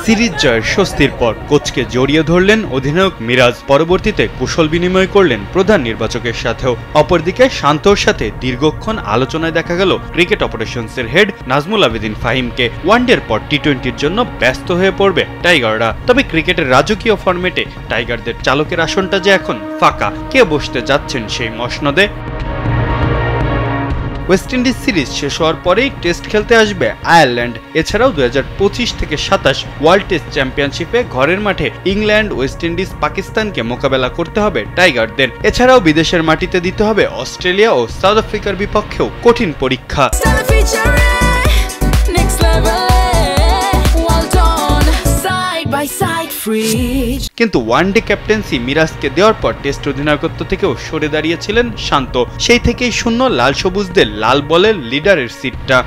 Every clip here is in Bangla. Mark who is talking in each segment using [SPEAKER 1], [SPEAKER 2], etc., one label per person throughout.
[SPEAKER 1] সিরিজ জয়ের স্বস্তির পর কোচকে জড়িয়ে ধরলেন অধিনায়ক মিরাজ। পরবর্তীতে কুশল বিনিময় করলেন প্রধান নির্বাচকের সাথেও। অপরদিকে শান্তর সাথে দীর্ঘক্ষণ আলোচনায় দেখা গেল ক্রিকেট অপারেশনসের হেড নাজমুল আবেদিন ফাহিমকে। ওয়ানডের পর টি-20-র জন্য ব্যস্ত হয়ে পড়বে টাইগাররা। তবে ক্রিকেটের রাজকীয় ফরম্যাটে টাইগারদের চালকের আসনটা যে এখন ফাঁকা। কে বসতে যাচ্ছেন সেই মসনদে? ওয়েস্ট ইন্ডিজ সিরিজ শেষ হওয়ার পরেই টেস্ট খেলতে আসবে আয়ারল্যান্ড। এছাড়াও 2025 থেকে 27 ওয়ার্ল্ড টেস্ট চ্যাম্পিয়নশিপে ঘরের মাঠে ইংল্যান্ড, ওয়েস্ট ইন্ডিজ, পাকিস্তানকে মোকাবেলা করতে হবে টাইগারদের। এছাড়াও বিদেশের মাটিতে দিতে হবে অস্ট্রেলিয়া ও সাউথ আফ্রিকার বিপক্ষেও কঠিন পরীক্ষা। কিন্তু ওয়ানডে ক্যাপ্টেন্সি মিরাজকে দেওয়ার পর টেস্ট অধিনায়কত্ব থেকেও সরে দাঁড়িয়েছিলেন শান্ত। সেই থেকেই শূন্য লাল সবুজদের লাল বলের লিডারের সিটটা।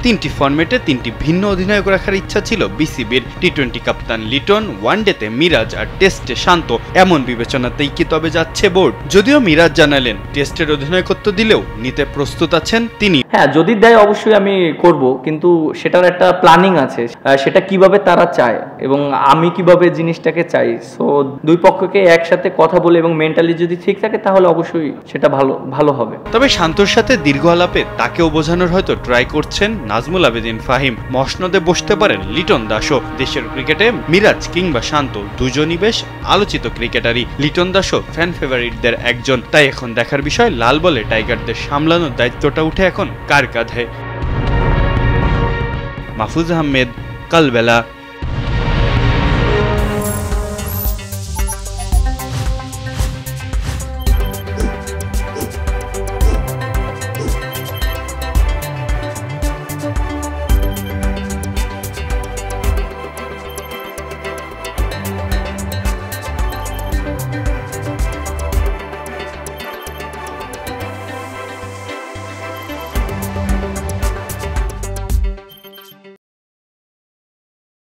[SPEAKER 1] 3টি ফরম্যাটে 3টি ভিন্ন অধিনায়ক রাখার ইচ্ছা ছিল বিসিবির। টি-20 কাপ্তান লিটন, ওয়ানডেতে মিরাজ আর টেস্টে শান্ত। এমন বিবেচনাতেই কি তবে যাচ্ছে বোর্ড? যদিও মিরাজ জানালেন টেস্টের অধিনায়কত্ব দিলেও নিতে প্রস্তুত আছেন তিনি।
[SPEAKER 2] হ্যাঁ, যদি দেয় অবশ্যই আমি করব, কিন্তু সেটার একটা প্ল্যানিং আছে, সেটা কিভাবে তারা চায় এবং আমি কিভাবে জিনিসটাকে চাই। সো দুই পক্ষকে একসাথে কথা বলে এবং মেন্টালি যদি ঠিক থাকে তাহলে অবশ্যই সেটা ভালো হবে।
[SPEAKER 1] তবে শান্তর সাথে দীর্ঘ আলাপে তাকেও বোঝানোর হয়তো ট্রাই করছেন নাজমুল আবেদিন ফাহিম। মসনদে বসতে পারেন লিটন দাসও। দেশের ক্রিকেটে মিরাজ কিংবা শান্ত দুজনই বেশ আলোচিত ক্রিকেটারই। লিটন দাসও ফ্যান ফেভারিটদের একজন। তাই এখন দেখার বিষয় লাল বলে টাইগারদের সামলানোর দায়িত্বটা উঠে এখন কার কাঁধে। মাহফুজ আহমেদ, কালবেলা।